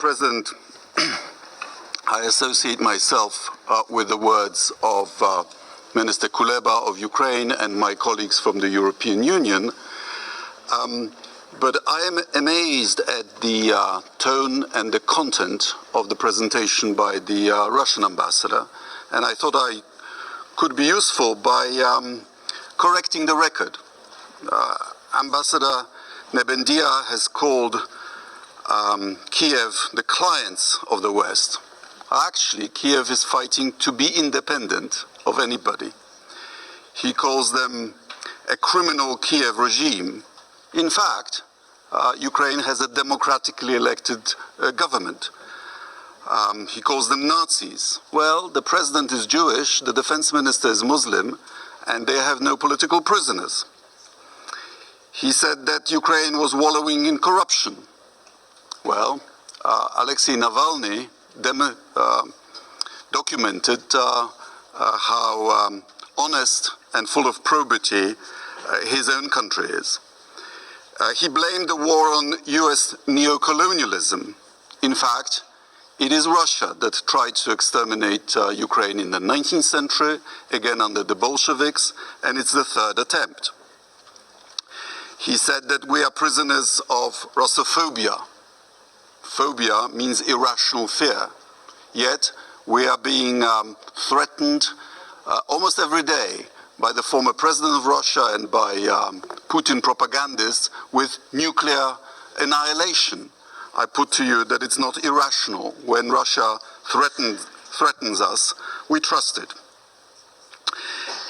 President, I associate myself with the words of Minister Kuleba of Ukraine and my colleagues from the European Union. But I am amazed at the tone and the content of the presentation by the Russian ambassador, and I thought I could be useful by correcting the record. Ambassador Nebendia has called Kiev the clients of the West. Actually, Kiev is fighting to be independent of anybody. He calls them a criminal Kiev regime. In fact, Ukraine has a democratically elected government. He calls them Nazis. Well, the president is Jewish, the defense minister is Muslim, and they have no political prisoners. He said that Ukraine was wallowing in corruption. Well, Alexei Navalny documented how honest and full of probity his own country is. He blamed the war on US neocolonialism. In fact, it is Russia that tried to exterminate Ukraine in the 19th century, again under the Bolsheviks, and it's the third attempt. He said that we are prisoners of Russophobia. Phobia means irrational fear. Yet we are being threatened almost every day by the former president of Russia and by Putin propagandists with nuclear annihilation. I put to you that it's not irrational. When Russia threatens us, we trust it.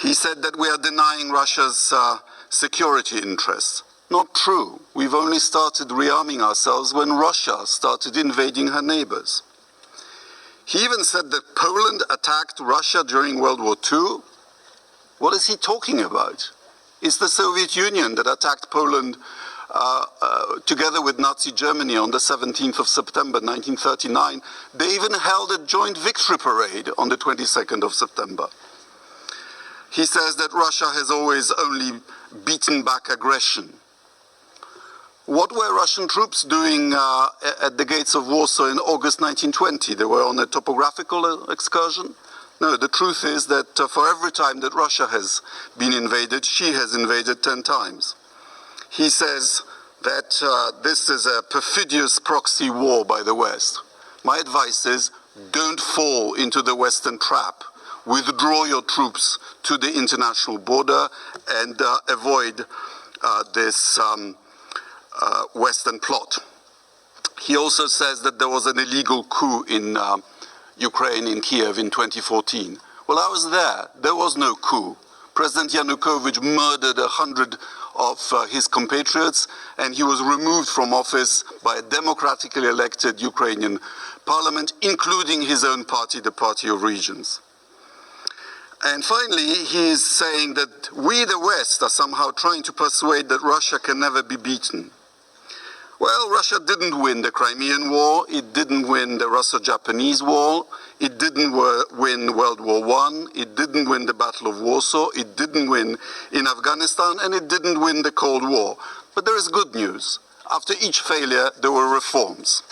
He said that we are denying Russia's security interests. Not true. We've only started rearming ourselves when Russia started invading her neighbors. He even said that Poland attacked Russia during World War II. What is he talking about? It's the Soviet Union that attacked Poland together with Nazi Germany on the 17th of September 1939. They even held a joint victory parade on the 22nd of September. He says that Russia has always only beaten back aggression. What were Russian troops doing at the gates of Warsaw in August 1920? They were on a topographical excursion? No, the truth is that for every time that Russia has been invaded, she has invaded 10 times. He says that this is a perfidious proxy war by the West. My advice is, don't fall into the Western trap. Withdraw your troops to the international border and avoid this Western plot. He also says that there was an illegal coup in Ukraine, in Kiev, in 2014. Well, I was there. There was no coup. President Yanukovych murdered 100 of his compatriots, and he was removed from office by a democratically elected Ukrainian parliament, including his own party, the Party of Regions. And finally, he is saying that we, the West, are somehow trying to persuade that Russia can never be beaten. Well, Russia didn't win the Crimean War, it didn't win the Russo-Japanese War, it didn't win World War I, it didn't win the Battle of Warsaw, it didn't win in Afghanistan, and it didn't win the Cold War. But there is good news. After each failure, there were reforms.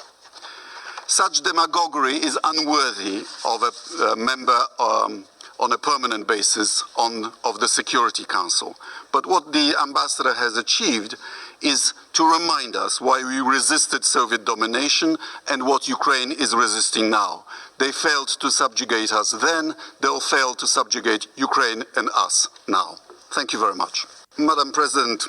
Such demagoguery is unworthy of a member on a permanent basis of the Security Council. But what the ambassador has achieved is to remind us why we resisted Soviet domination and what Ukraine is resisting now. They failed to subjugate us then, they'll fail to subjugate Ukraine and us now. Thank you very much. Madam President,